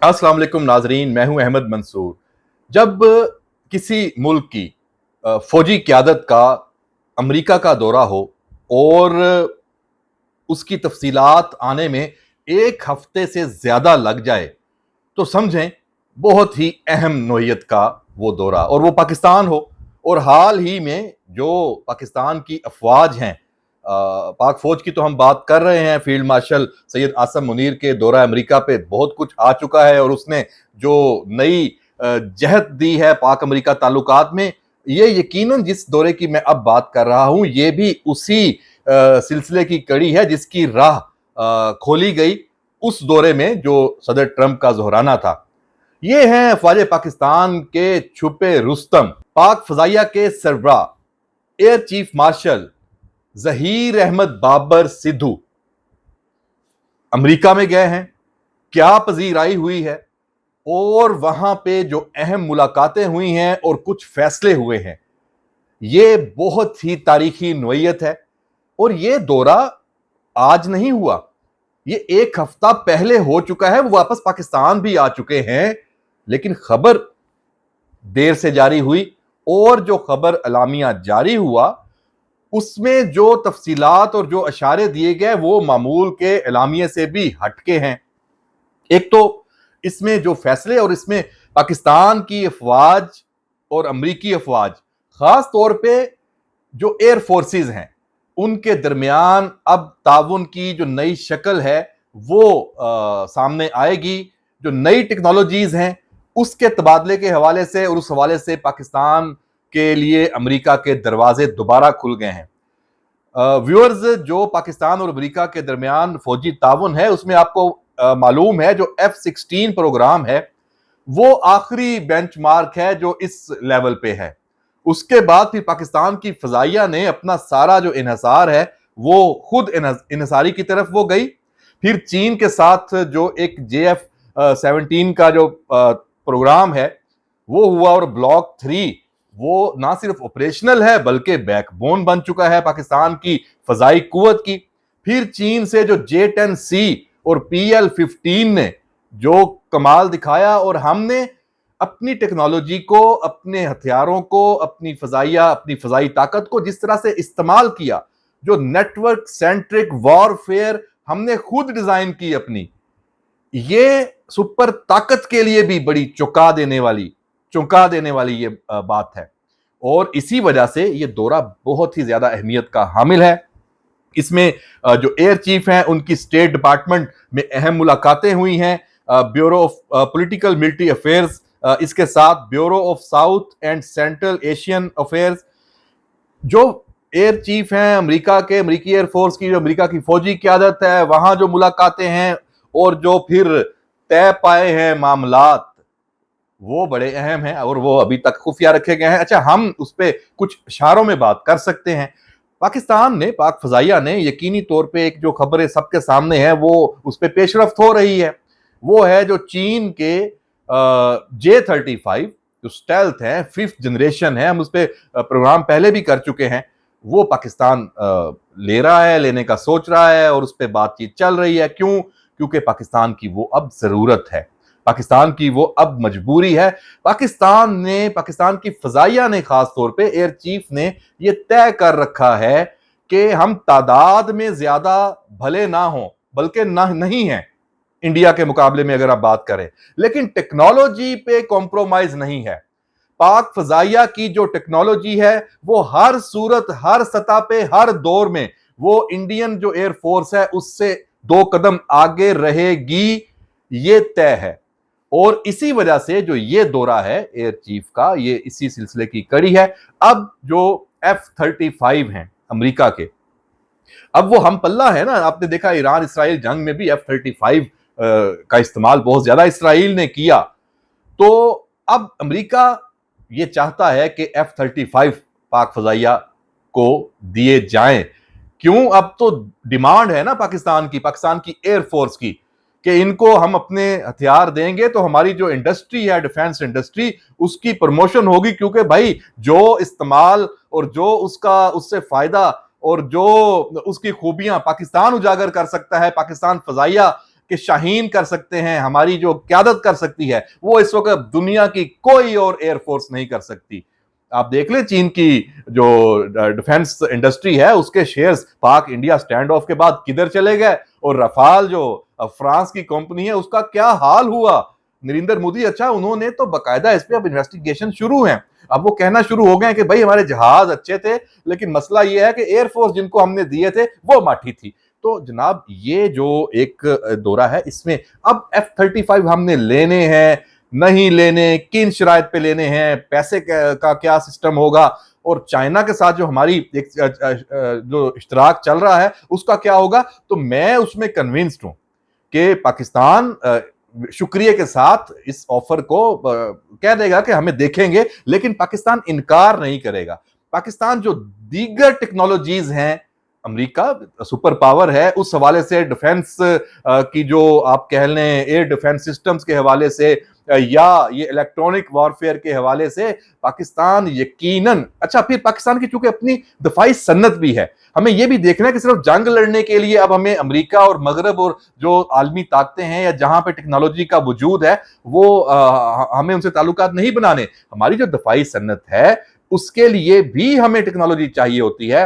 अस्सलाम वालेकुम नाजरीन, मैं हूं अहमद मंसूर। जब किसी मुल्क की फौजी क़यादत का अमेरिका का दौरा हो और उसकी तफसीलात आने में एक हफ्ते से ज़्यादा लग जाए तो समझें बहुत ही अहम नौइयत का वो दौरा, और वो पाकिस्तान हो। और हाल ही में जो पाकिस्तान की अफवाज हैं, पाक फौज की तो हम बात कर रहे हैं, फील्ड मार्शल सैयद आसम मुनीर के दौरा अमेरिका पे बहुत कुछ आ चुका है और उसने जो नई जहत दी है पाक अमेरिका ताल्लुकात में, ये यकीनन जिस दौरे की मैं अब बात कर रहा हूं ये भी उसी सिलसिले की कड़ी है जिसकी राह खोली गई उस दौरे में जो सदर ट्रंप का ज़ोहराना था। ये हैं अफवाज पाकिस्तान के छुपे रुस्तम, पाक फजाइया के सरबराह air chief marshal Zaheer Ahmed Babar Sidhu America में गए हैं। क्या पजीराई हुई है और वहां पे जो अहम मुलाकातें हुई हैं और कुछ फैसले हुए हैं, ये बहुत ही तारीखी नौइयत है। और ये दौरा आज नहीं हुआ, ये एक हफ्ता पहले हो चुका है। वो वापस पाकिस्तान भी आ चुके हैं, लेकिन खबर देर से जारी हुई और जो खबर अलामिया जारी हुआ उसमें जो तफसीलात और जो अशारे दिए गए वो मामूल के एलामिये से भी हटके हैं। एक तो इसमें जो फैसले और इसमें पाकिस्तान की अफवाज और अमरीकी अफवाज, खास तौर पे जो एयर फोर्सेस हैं, उनके दरमियान अब ताउन की जो नई शक्ल है वो सामने आएगी। जो नई टेक्नोलॉजीज हैं उसके तबादले के हवाले से और उस हवाले से पाकिस्तान के लिए अमेरिका के दरवाजे दोबारा खुल गए हैं। व्यूअर्स, जो पाकिस्तान और अमेरिका के दरमियान फौजी ताउन है उसमें आपको मालूम है जो F-16 प्रोग्राम है वो आखिरी बेंचमार्क है जो इस लेवल पे है। उसके बाद फिर पाकिस्तान की फजाइया ने अपना सारा जो इन्हसार है वो खुद इन्हसारी की तरफ वो गई। फिर चीन के साथ जो एक JF-17 का जो प्रोग्राम है वो हुआ और ब्लॉक 3 वो ना सिर्फ ऑपरेशनल है बल्कि बैकबोन बन चुका है पाकिस्तान की फजाई कुव्वत की। फिर चीन से जो J-10C और PL-15 ने जो कमाल दिखाया और हमने अपनी टेक्नोलॉजी को, अपने हथियारों को, अपनी फजाइया, अपनी फजाई ताकत को जिस तरह से इस्तेमाल किया, जो नेटवर्क सेंट्रिक वॉरफेयर हमने खुद डिजाइन की अपनी, ये सुपर ताकत के लिए भी बड़ी चौंका देने वाली ये बात है। और इसी वजह से ये दौरा बहुत ही ज्यादा अहमियत का हामिल है। इसमें जो एयर चीफ हैं उनकी स्टेट डिपार्टमेंट में अहम मुलाकातें हुई हैं, bureau of political military affairs, इसके साथ bureau of south and central Asian affairs. जो एयर चीफ हैं अमेरिका के, अमेरिकी एयरफोर्स की, जो अमेरिका की फौजी क़यादत है, वहां जो मुलाकातें हैं और जो फिर तय पाए हैं मामलात, वो बड़े अहम हैं और वो अभी तक खुफिया रखे गए हैं। अच्छा, हम उस पर कुछ इशारों में बात कर सकते हैं। पाकिस्तान ने, पाक फजाइया ने यकीनी तौर पे एक जो खबरें सबके सामने है वो उस पर पेशरफ्त हो रही है, वो है जो चीन के J-35 जो स्टेल्थ है, 5th जनरेशन है, हम उस पर प्रोग्राम पहले भी कर चुके हैं, वो पाकिस्तान ले रहा है, लेने का सोच रहा है और उस पर बातचीत चल रही है। क्यों? क्योंकि पाकिस्तान की वो अब जरूरत है, पाकिस्तान की वो अब मजबूरी है। पाकिस्तान की फजाइया ने, खास तौर पे एयर चीफ ने ये तय कर रखा है कि हम तादाद में ज्यादा भले ना हो बल्कि नहीं है इंडिया के मुकाबले में अगर आप बात करें, लेकिन टेक्नोलॉजी पे कॉम्प्रोमाइज नहीं है। पाक फजाइया की जो टेक्नोलॉजी है वो हर सूरत, हर सतह पे, हर दौर में वो इंडियन जो एयरफोर्स है उससे 2 कदम आगे रहेगी, ये तय है। और इसी वजह से जो ये दौरा है एयर चीफ का, ये इसी सिलसिले की कड़ी है। अब जो F-35 हैं अमेरिका के, अब वो हम पल्ला है ना, आपने देखा ईरान इसराइल जंग में भी F-35 का इस्तेमाल बहुत ज्यादा इसराइल ने किया। तो अब अमेरिका ये चाहता है कि F-35 पाक फजाइया को दिए जाएं। क्यों? अब तो डिमांड है ना पाकिस्तान की एयरफोर्स की कि इनको हम अपने हथियार देंगे तो हमारी जो इंडस्ट्री है, डिफेंस इंडस्ट्री, उसकी प्रमोशन होगी। क्योंकि भाई जो इस्तेमाल और जो उससे फायदा और जो उसकी खूबियां पाकिस्तान उजागर कर सकता है, पाकिस्तान फजाइया کہ शाहीन कर सकते हैं, हमारी जो क़यादत कर सकती है, वो इस वक्त दुनिया की कोई और एयरफोर्स नहीं कर सकती। आप देख लें चीन की जो डिफेंस इंडस्ट्री है उसके शेयर्स पाक इंडिया स्टैंड ऑफ के बाद किधर चले गए, और रफाल जो फ्रांस की कंपनी है उसका क्या हाल हुआ। नरेंद्र मोदी, अच्छा उन्होंने तो बकायदा इस पे अब इन्वेस्टिगेशन शुरू है, अब वो कहना शुरू हो गए कि भाई हमारे जहाज अच्छे थे, लेकिन मसला ये है कि एयरफोर्स जिनको हमने दिए थे वो माठी थी। तो जनाब ये जो एक दौरा है इसमें अब F-35 हमने लेने हैं नहीं लेने, किन शराइत पे लेने हैं, पैसे का क्या सिस्टम होगा, और चाइना के साथ जो हमारी एक जो इश्तराक चल रहा है उसका क्या होगा। तो मैं उसमें कन्विंस्ड हूं कि पाकिस्तान शुक्रिया के साथ इस ऑफर को कह देगा कि हमें देखेंगे, लेकिन पाकिस्तान इनकार नहीं करेगा। पाकिस्तान जो दीगर टेक्नोलॉजीज हैं, अमेरिका सुपर पावर है, उस हवाले से डिफेंस की जो आप कह लें एयर डिफेंस सिस्टम्स के हवाले से या ये इलेक्ट्रॉनिक वॉरफेयर के हवाले से पाकिस्तान यकीनन, अच्छा फिर पाकिस्तान की चूंकि अपनी दफाई सन्नत भी है, हमें यह भी देखना है कि सिर्फ जंग लड़ने के लिए अब हमें अमेरिका और मगरब और जो आलमी ताकतें हैं या जहां पे टेक्नोलॉजी का वजूद है वो हमें उनसे ताल्लुकात नहीं बनाने। हमारी जो दफाई सन्नत है उसके लिए भी हमें टेक्नोलॉजी चाहिए होती है,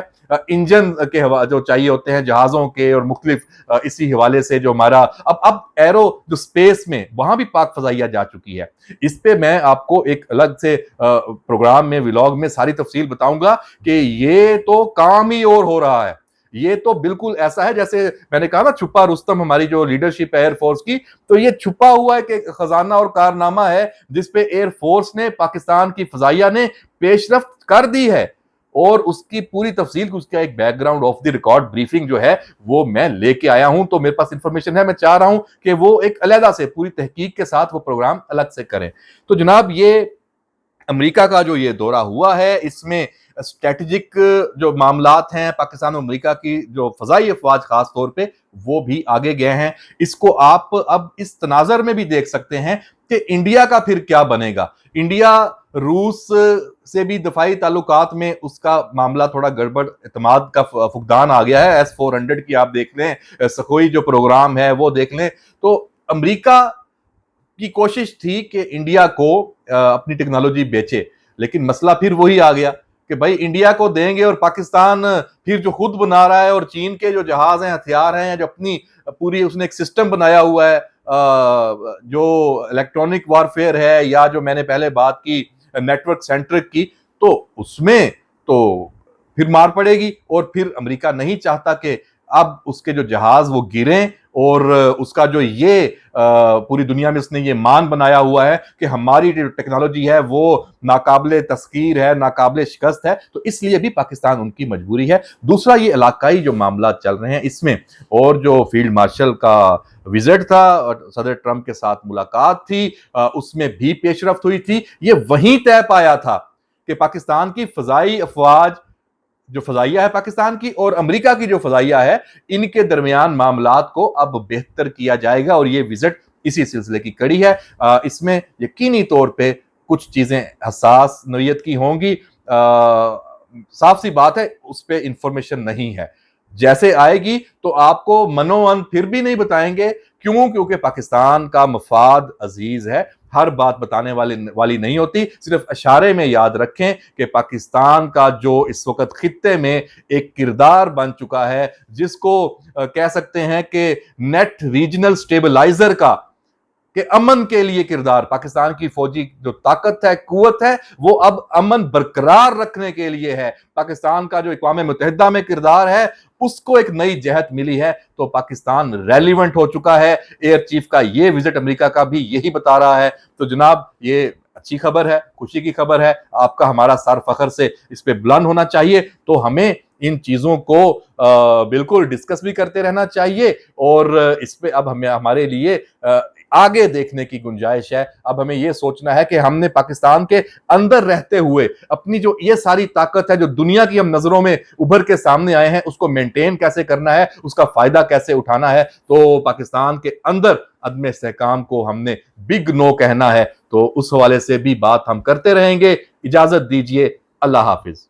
इंजन के जो चाहिए होते हैं जहाजों के और मुख्तलिफ इसी हवाले से जो हमारा अब एरो जो स्पेस में वहां भी पाक फजाइया जा चुकी है। इस पे मैं आपको एक अलग से प्रोग्राम में व्लॉग में सारी तफसील बताऊंगा कि ये तो काम ही और हो रहा है। ये तो बिल्कुल ऐसा है जैसे मैंने कहा ना छुपा रुस्तम हमारी जो लीडरशिप है एयरफोर्स की, तो ये छुपा हुआ है कि खजाना और कारनामा है जिसपे एयरफोर्स ने पाकिस्तान की फजाइया ने पेशरफ्त कर दी है, और उसकी पूरी तफसील, उसका एक background of the record briefing जो है वो मैं लेके आया हूं। तो मेरे पास इंफॉर्मेशन है, मैं चाह रहा हूं कि वो एक अलहदा से पूरी तहकीक के साथ वो प्रोग्राम अलग से करें। तो जनाब ये अमेरिका का जो ये दौरा हुआ है इसमें स्ट्रेटेजिक जो मामलात हैं पाकिस्तान और अमेरिका की जो फजाई अफवाज खास तौर पे वो भी आगे गए हैं। इसको आप अब इस तनाजर में भी देख सकते हैं कि इंडिया का फिर क्या बनेगा। इंडिया रूस से भी दफाई ताल्लुकात में उसका मामला थोड़ा गड़बड़, एतमाद का फुकदान आ गया है। S-400 की आप देख लें, सखोई जो प्रोग्राम है वो देख लें, तो अमेरिका की कोशिश थी कि इंडिया को अपनी टेक्नोलॉजी बेचे, लेकिन मसला फिर वही आ गया कि भाई इंडिया को देंगे और पाकिस्तान फिर जो खुद बना रहा है, और चीन के जो जहाज हैं, हथियार हैं, जो अपनी पूरी उसने एक सिस्टम बनाया हुआ है जो इलेक्ट्रॉनिक वॉरफेयर है या जो मैंने पहले बात की नेटवर्क सेंट्रिक की, तो उसमें तो फिर मार पड़ेगी। और फिर अमेरिका नहीं चाहता कि अब उसके जो जहाज वो गिरें, और उसका जो ये पूरी दुनिया में उसने ये मान बनाया हुआ है कि हमारी जो टेक्नोलॉजी है वो नाकाबिले तस्कीर है, नाकाबिले शिकस्त है, तो इसलिए भी पाकिस्तान उनकी मजबूरी है। दूसरा ये इलाकाई जो मामला चल रहे हैं इसमें, और जो फील्ड मार्शल का विजिट था और सदर ट्रंप के साथ मुलाकात थी उसमें भी पेशरफ्त हुई थी। ये वहीं तय पाया था कि पाकिस्तान की फजाई अफवाज जो फजाइया है पाकिस्तान की और अमेरिका की जो फजाइया है, इनके दरमियान मामलात को अब बेहतर किया जाएगा, और ये विजिट इसी सिलसिले की कड़ी है। इसमें यकीनी तौर पे कुछ चीजें हसास नौयत की होंगी, साफ सी बात है उस पर इंफॉर्मेशन नहीं है, जैसे आएगी तो आपको मनोमन फिर भी नहीं बताएंगे। क्यों? क्योंकि पाकिस्तान का मफाद अजीज है, हर बात बताने वाली नहीं होती। सिर्फ इशारे में याद रखें कि पाकिस्तान का जो इस वक्त खित्ते में एक किरदार बन चुका है, जिसको कह सकते हैं कि नेट रीजनल स्टेबलाइजर का, कि अमन के लिए किरदार, पाकिस्तान की फौजी जो ताकत है, कुव्वत है, वो अब अमन बरकरार रखने के लिए है। पाकिस्तान का जो इक़वाम मुत्तहिदा में किरदार है उसको एक नई जहत मिली है, तो पाकिस्तान रेलिवेंट हो चुका है। एयर चीफ का ये विजिट अमेरिका का भी यही बता रहा है। तो जनाब ये अच्छी खबर है, खुशी की खबर है, आपका हमारा सर फखर से इस पे बुलंद होना चाहिए। तो हमें इन चीजों को बिल्कुल डिस्कस भी करते रहना चाहिए, और इस पे अब हमें हमारे लिए आगे देखने की गुंजाइश है। अब हमें यह सोचना है कि हमने पाकिस्तान के अंदर रहते हुए अपनी जो ये सारी ताकत है जो दुनिया की हम नजरों में उभर के सामने आए हैं, उसको मेंटेन कैसे करना है, उसका फायदा कैसे उठाना है। तो पाकिस्तान के अंदर अदम इस्तेहकाम को हमने बिग नो कहना है, तो उस हवाले से भी बात हम करते रहेंगे। इजाजत दीजिए, अल्लाह हाफिज।